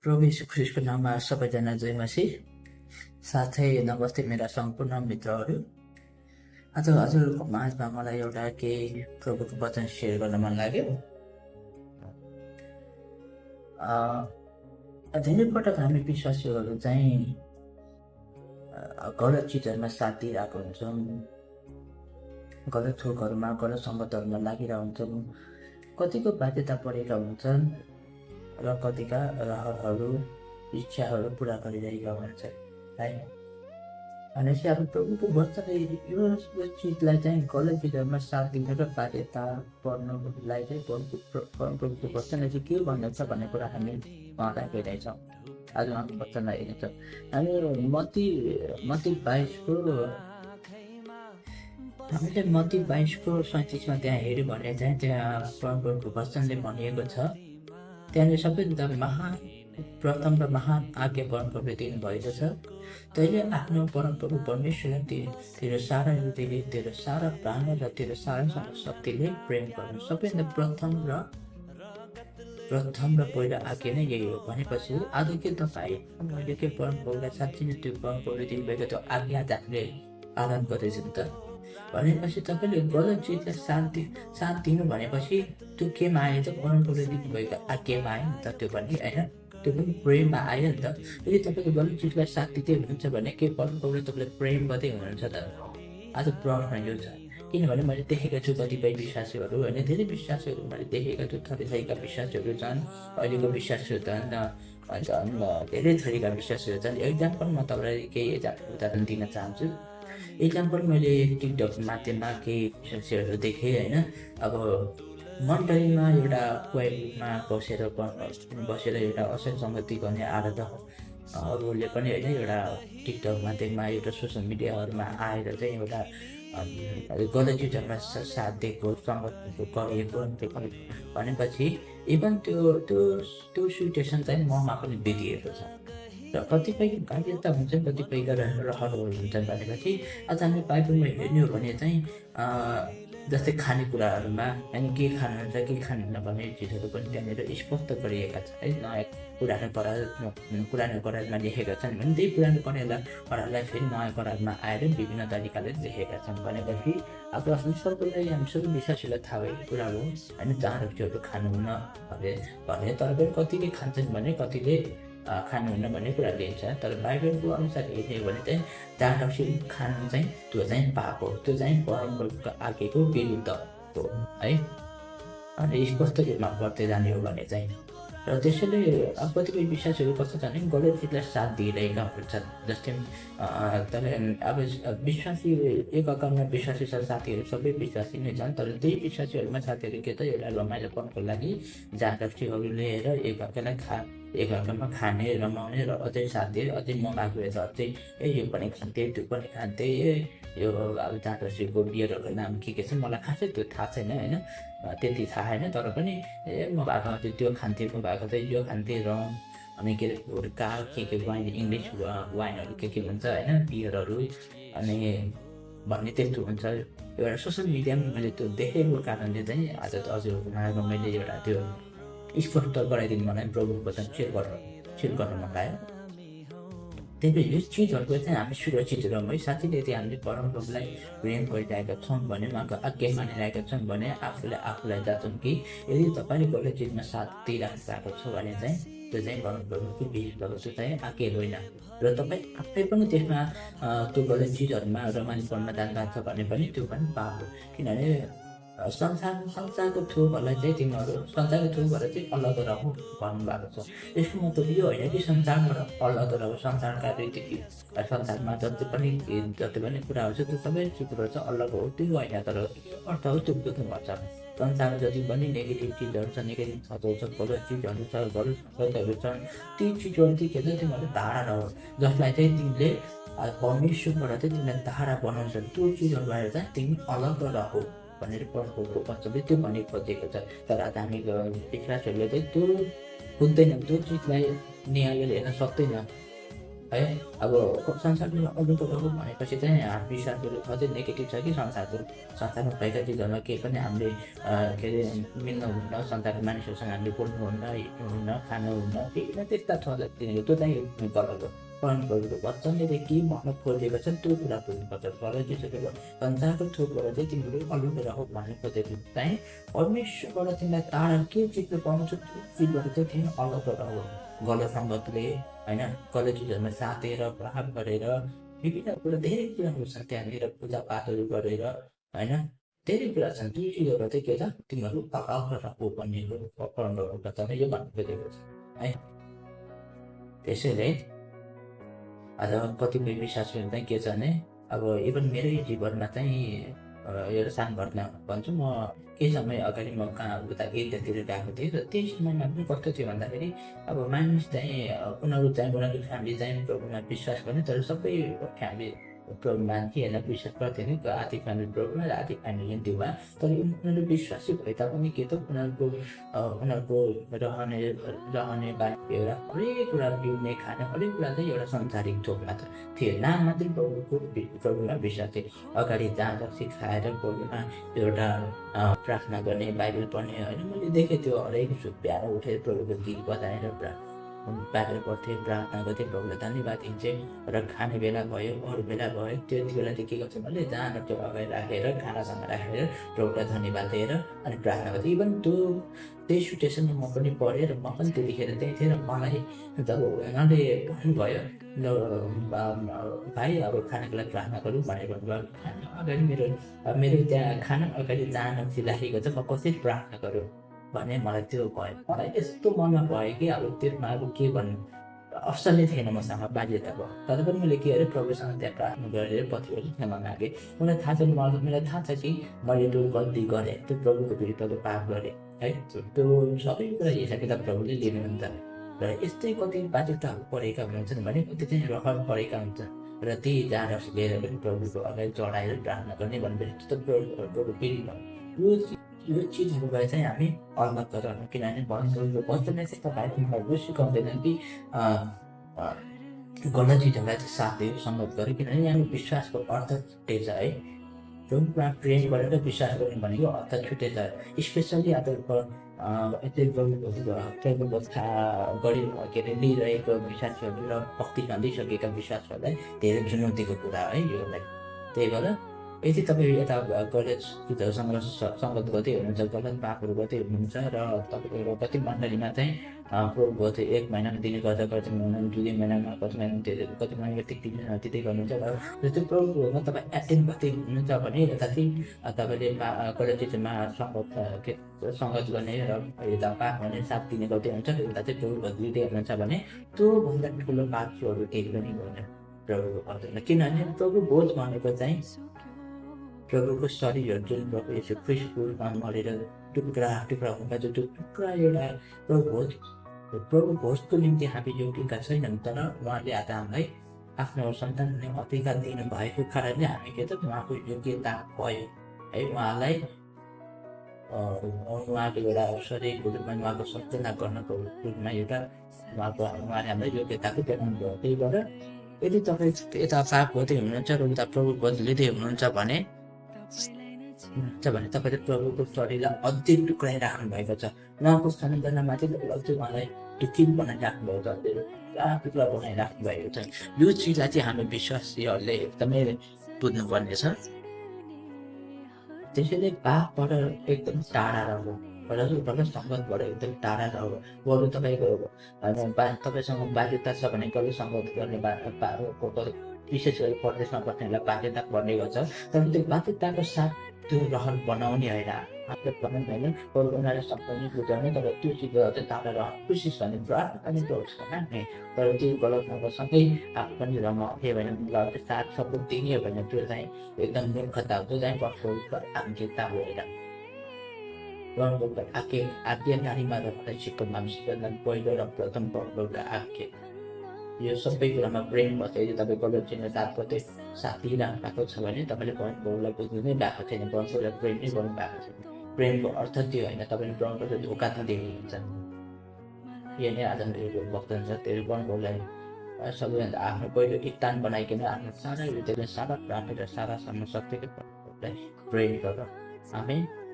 प्रभु यीशु ख्रीष्टको नाममा सबैजना जय मसीह। साथै नमस्ते मेरा सम्पूर्ण मित्रहरू। आज हजुरहरूको माझमा मलाई एउटा केही प्रभुको वचन सेयर गर्न मन लाग्यो। धेरै पटक हामी विश्वासीहरू चाहिँ गलत चिजहरूमा साथ दिइरहेको हुन्छौँ, गलत थोकहरूमा गलत सङ्गतहरूमा लागिरहेको हुन्छौँ, कतिको बाध्यता परेका हुन्छन् र कतिका रहरहरू इच्छाहरू पुरा गरिरहेका हुन्छन् है। भनेपछि अब प्रभुको वचनले यो चिजलाई चाहिँ गलत चिजहरूमा साथ दिनु र बाध्यता पर्नुलाई चाहिँ प्रभुको वचनले चाहिँ के भन्दछ भन्ने कुरा हामी उहाँलाई हेर्नेछौँ। आज उहाँको वचनलाई हेर्नेछौँ। हामी मत्ती 22को 37मा त्यहाँ हेऱ्यो भने चाहिँ त्यहाँ परमप्रभुको वचनले भनिएको छ, त्यहाँनिर सबैभन्दा प्रथम र महान आज्ञा परमप्रभुले दिनुभएको छ। तैँले आफ्नो परमप्रभु परमेश्वरलाई तेरो सारा हृदयले, तेरो सारा प्राण र तेरो सारा शक्तिले प्रेम गर्नु। सबैभन्दा प्रथम र पहिलो आज्ञा नै यही हो। भनेपछि आज के तपाईँ मैले के परमप्रभुलाई साँच्चै नै त्यो परमप्रभुले दिनुभएको त्यो आज्ञा हामीले पालन गर्दैछौँ त? भनेपछि तपाईँले गलत चिजलाई साथ दिनु भनेपछि त्यो केमा आयो त? परमप्रभुले दिनुभएको आज्ञामा आयो नि त। त्यो पनि होइन, त्यो पनि प्रेममा आयो नि त। यदि तपाईँले गलत चिजलाई साथ दिँदै हुनुहुन्छ भने के परमप्रभुले तपाईँलाई प्रेम गर्दै हुनुहुन्छ त? आज प्रश्न यो छ। किनभने मैले देखेको छु कतिपय विश्वासीहरू, होइन, धेरै विश्वासीहरू मैले देखेका छु। थरीका विश्वासीहरू छन्, अहिलेको विश्वासीहरू झन् धेरै थरीका विश्वासीहरू छन्। एक्जाम्पल म तपाईँलाई केही उदाहरण दिन चाहन्छु। एक्जाम्पल मैले टिकटक माध्यममा केही विश्वासीहरू देखेँ, होइन। अब मण्डलीमा एउटा क्वाइलमा बसेर एउटा असल सङ्गति गर्ने आराधकहरूले पनि, होइन, एउटा टिकटक माध्यममा एउटा सोसियल मिडियाहरूमा आएर चाहिँ एउटा गलत चिजहरूमा साथ दिएको सङ्गत गरिएको भनेपछि इभन त्यो सिचुएसन चाहिँ ममा पनि बितिएको छ। र कतिपय कार्यता हुन्छन्, कतिपय रहरहरू हुन्छन्। भनेपछि आज हामी बाइबलमा हेर्ने हो भने चाहिँ जस्तै खानेकुराहरूमा होइन, के खानुहुन्छ के खानुहुन्न भन्ने चिजहरू पनि त्यहाँनिर स्पष्ट गरिएका छन् है। नयाँ पुरानो करारमा लेखेका छन् भने त्यही पुरानो करारलाई फेरि नयाँ करारमा आएर विभिन्न तरिकाले लेखेका छन्। भनेपछि अब आफ्नो सबैलाई हामी सबै विश्वासीलाई थाहा भएको कुरा हो, होइन। जहाँ रक्सीहरू खानुहुन्न भने तर पनि कतिले खान्छन् भने कतिले खानुहुन्न भन्ने कुरा लिन्छ। तर बाइबलको अनुसार हेर्ने हो भने चाहिँ जहाँ रक्सी खानु चाहिँ त्यो चाहिँ पाप हो, त्यो चाहिँ परमप्रभुको आज्ञाको विरुद्ध हो है। अनि स्पष्ट रूपमा गर्दै जाने हो भने चाहिँ। र त्यसैले अब कतिपय विश्वासहरू कस्तो छन्, गलत चिजलाई साथ दिइरहेका हुन्छन्। जस्तै तर अब विश्वासी एकअर्कामा विश्वासी छ, साथीहरू सबै विश्वासी नै छन्। तर त्यही विश्वासीहरूमा साथीहरू के त एउटा रमाइलोपनको लागि जहाँ रक्सीहरू लिएर एकअर्कामा खाने, रमाउने र अझै साथीहरू अझै मगाएको यता अझै यो पनि खान्थे त्यो पनि खान्थे, यो अब जहाँ रक्सीको बियरहरूको नाम के छ मलाई खासै त्यो थाहा छैन, होइन, त्यति थाहा होइन। तर पनि म भएको चाहिँ त्यो खान्थे, म भएको चाहिँ यो खान्थे, रम अनि के अरे भोड्का के वाइन, इङ्ग्लिस वाइनहरू के भन्छ, होइन, बियरहरू अनि भन्ने त्यस्तो हुन्छ। एउटा सोसियल मिडियामा मैले त्यो देखेको कारणले चाहिँ आज हजुरहरूको माझमा मैले एउटा त्यो स्पष्ट गराइदिनु मलाई प्रभुको वचन सेयर गर्न मन लाग्यो। त्यही भएर यो चिजहरूको चाहिँ हामी सुरक्षित रहौँ है। साथीले यदि हामीले परमप्रभुलाई प्रेम गरिरहेका छौँ भने, उहाँको आज्ञा मानिरहेका छौँ भने आफूलाई जान्छौँ कि यदि तपाईँले गलत चिजमा साथ दिइराख्नु भएको छ भने चाहिँ त्यो चाहिँ परमप्रभुको विरुद्धको, त्यो चाहिँ आज्ञा होइन। र तपाईँ आफै पनि त्यसमा त्यो गलत चिजहरूमा रमाइलोपनमा जानुभएको छ भने पनि त्यो पनि पाप हो। किनभने संसारको थ्रुहरूलाई चाहिँ तिमीहरू संसारको थ्रुबाट चाहिँ अलग रह भन्नुभएको छ। यसको मतलब यो होइन कि संसारबाट अलग रह, संसारका रीति संसारमा जति पनि कुराहरू छ त्यो सबै चिजबाट चाहिँ अलग हो, त्यो होइन। तर अर्थ हो त्यो बुझ्नुपर्छ। संसारमा जति पनि नेगेटिभ चिजहरू छ, नेगेटिभ थटहरू छ, गलत चिजहरू छ, गलत सङ्गतहरू छन्, ती चिजहरू चाहिँ के छ, तिमीहरू धारा रह, जसलाई चाहिँ तिमीले परमेश्वरबाट चाहिँ तिमीलाई धारा बनाउँछ। त्यो चिजहरूबाट चाहिँ तिमी अलग रह भनेर परमप्रभुको वचनले त्यो भन्ने खोजेको छ। तर आज हामी विश्वासहरूले चाहिँ त्यो बुझ्दैन, त्यो चिजलाई निहालेर हेर्न सक्दैन। है। अब संसारमा अरू कुराहरू भनेपछि चाहिँ हामी विश्वासहरू अझै नेगेटिभ छ कि संसारमा भएका चिजहरूमा केही पनि हामीले के अरे मिल्नुहुन्न, संसारको मानिसहरूसँग हामीले बोल्नुहुन्न, हिँड्नुहुन्न, खानुहुन्न, केही न त्यस्ता ठाउँलाई तिनीहरू त्यो चाहिँ गलत हो। परमेश्वरको वचनले चाहिँ के भन्न खोजेको छ त्यो कुरा बुझ्नुपर्छ। गलत चिजहरू संसारको थोकबाट चाहिँ तिमीहरू अलग रह भन्नु खोजेको चाहिँ परमेश्वरबाट तिमीलाई टाढा के चिजले पाउँछ त्यो चिजबाट चाहिँ तिमी अलग रह। गलत सङ्गतले होइन, गलत चिजहरूमा साथेर प्रभाव गरेर विभिन्न कुरा धेरै कुराहरू छ त्यहाँनिर, पूजापाठहरू गरेर होइन, धेरै कुरा छन्। त्यो चिजहरू चाहिँ के छ तिमीहरू अलग रह भन्ने परमेश्वरको वचनले यो भन्नु खोजेको छ है। त्यसैले आज कतिपय विश्वासहरू चाहिँ के छ भने अब इभन मेरै जीवनमा चाहिँ एउटा सानो घटना भन्छु। म केही समय अगाडि म कहाँ उता एरियातिर गएको थिएँ र त्यही समयमा पनि कस्तो थियो भन्दाखेरि अब मानिस चाहिँ उनीहरूको फ्यामिली चाहिँ प्रभुमा विश्वास गर्ने, तर सबै फ्यामिली प्रभुमा होइन विश्वास गर्थेन। आधी फ्यामिली प्रभुमा र आधी फ्यामिली त्योमा। तर उनीहरू विश्वासी भए तापनि के त उनीहरूको रहने बानी एउटा हरेक कुरा पिउने खाने हरेक कुरा चाहिँ एउटा संसारिक थोक मात्र थियो। नाम मात्रै प्रभुमा विश्वास थियो। अगाडि जहाँ रक्सी खाएर प्रभुमा एउटा प्रार्थना गर्ने, बाइबल पढ्ने होइन। मैले देखेँ त्यो हरेक बिहान उठेर प्रभुको गीत बजाएर बाहिर पढ्थेँ, प्रार्थना गर्थेँ, प्रभुलाई धन्यवाद दिन्थेँ। र खाने बेला भयो, अरू बेला भयो, त्यति बेला चाहिँ के गर्छु मैले जहाँ त्यो अगाडि राखेर खानासँग राखेर प्रभुलाई धन्यवाद दिएर अनि प्रार्थना गर्थेँ। इभन त्यही सिचुएसनमा म पनि पढेँ र म पनि त्यतिखेर त्यही थिएँ। र मलाई जब उहाँले भन्नुभयो भाइ अब खानाको लागि प्रार्थना गरौँ भनेर भन्नुभयो, अगाडि मेरो त्यहाँ खाना अगाडि जहाँ नक्सी राखेको छ म कसरी प्रार्थना गरौँ भने मलाई त्यो भयो। मलाई यस्तो मनमा भयो कि अब त्यसमा अब के भन्नु, अवसर नै थिएन मसँग, बाध्यता भयो। तर पनि मैले के गरेँ प्रभुसँग त्यहाँ प्रार्थना गरेर पतिहरू क्षमा मागेँ। मलाई थाहा छ कि मैले त्यो गल्ती गरेँ, त्यो प्रभुको विरुद्धको पाप गरेँ है। त्यो सबै कुरा हिसाब किताब प्रभुले लिनुहुन्छ। र यस्तै कति बाध्यताहरू परेका हुन्छन् भने कति चाहिँ रहर परेका हुन्छन् र त्यही जाँड लिएर पनि प्रभुको अगाडि चढाएर प्रार्थना गर्ने भनेपछि प्रभु यो चिजहरूलाई चाहिँ हामी अलग गराउनु। किनभने परमेश्वरको वचनले चाहिँ तपाईँलाई यो सिकाउँदैन कि गलत चिजहरूलाई चाहिँ साथ दियो, सङ्गत गर्यो। किनभने हामी विश्वासको अर्थ छुट्टै छ है। प्रभुमा प्रेम गरेर विश्वास गर्ने भनेको अर्थ छुट्टै छ। स्पेसल्ली अब प्रभुको थाहा गरी के अरे लिइरहेको विश्वासहरू र भक्ति बाँधिसकेका विश्वासहरूलाई धेरै चुनौतीको कुरा है यो लागि। त्यही भएर यदि तपाईँ यता गलत चिजहरूसँग सङ्गत गर्दै हुनुहुन्छ, गलत पापहरू गर्दै हुनुहुन्छ र तपाईँको कति मण्डलीमा चाहिँ प्रभुको चाहिँ 1 महिनामा दिने गर्दा कति महिना 2 महिनामा कति महिना कति महिना त्यति गर्नुहुन्छ। र त्यो प्रोग्राममा तपाईँ एटेन्ड गर्दै हुनुहुन्छ भने यता चाहिँ तपाईँले गलत चिजमा सङ्गत गर्ने र यता पाप भने साथ दिने गर्दै हुन्छ, यता चाहिँ प्रभु दिँदै हुनुहुन्छ भने त्योभन्दा ठुलो पापहरू केही पनि हुँदैन प्रभुको पर्दैन। किनभने प्रभु भोज भनेको चाहिँ प्रभुको शरीरहरू जुन प्रभु यसो क्रिस्टमा मरेर टुक्रा हुँदा त्यो टुक्रा एउटा प्रभु भोजको निम्ति हामी योग्यका छैनौँ। तर उहाँले आज हामीलाई आफ्नो सन्तान हुने अधिकार दिनुभएको कारणले हामी के त उहाँको योग्यता भयो है। उहाँलाई उहाँको एउटा शरीरको रूपमा उहाँको सञ्चालन गर्नको रूपमा उहाँले हामीलाई योग्यताको देखाउनु भयो। त्यही भएर यदि तपाईँ यता पाप गर्दै हुनुहुन्छ र उता प्रभु बदलिँदै हुनुहुन्छ भने तपाईँले प्रभुको शरीरलाई अझै टुक्राइराख्नु भएको छ। उहाँको सन्तानमा चाहिँ अझै उहाँलाई दुखित बनाइराख्नु भएको छ, टुक्रा बनाइराख्नु भएको छ। यो चिजलाई चाहिँ हामी विश्वासीहरूले एकदमै बुझ्नुपर्ने छ। त्यसैले पापबाट एकदम टाढा रह्यो, गलत सङ्गतबाट एकदम टाढा रह्यो। बरु तपाईँको तपाईँसँग बाध्यता छ भने गलत सङ्गत गर्ने विशेष गरी परदेशमा बस्नेहरूलाई बाध्यता पर्ने गर्छ। तर त्यो बाध्यताको साथ त्यो रहर बनाउने होइन, आफूले भनौँ होइन, उनीहरूले सबै बुझाउने। तर त्यो चिजहरू चाहिँ टाढा रह कोसिस गर्ने प्रार्थना पनि गर्छ मान्ने। तर त्यो गलत नगरसँगै आफू पनि रमाउने भने उनीहरूलाई साथ सपोर्ट दिने हो भने त्यो चाहिँ एकदम मूर्खता हुन्छ, चाहिँ परमेश्वरको आज्ञा होइन। परमेश्वरको आज्ञाकारीमा रहँदै सिक्को मानिसहरूलाई पहिलो र प्रथम परमेश्वरको आज्ञा यो सबै कुरामा प्रेम बस्छ। यदि तपाईँ गलत चिजमा साथ गर्दै साथ दिइरहनु भएको छ भने तपाईँले परमेश्वरलाई बुझ्नु नै भएको छैन, परमेश्वरलाई प्रेम नै गर्नु भएको छैन। प्रेमको अर्थ त्यो होइन तपाईँले परमेश्वरलाई धोका दिँदै हुनुहुन्छ। यो नै आज मेरो वक्तव्य छ। त्यो परमेश्वरलाई सबैभन्दा आफ्नो पहिलो स्थान बनाइकन आफ्नो सारा हृदयले सारा प्राणले र सारा सर्न शक्तिले परमेश्वरलाई प्रेम गर। आमेन।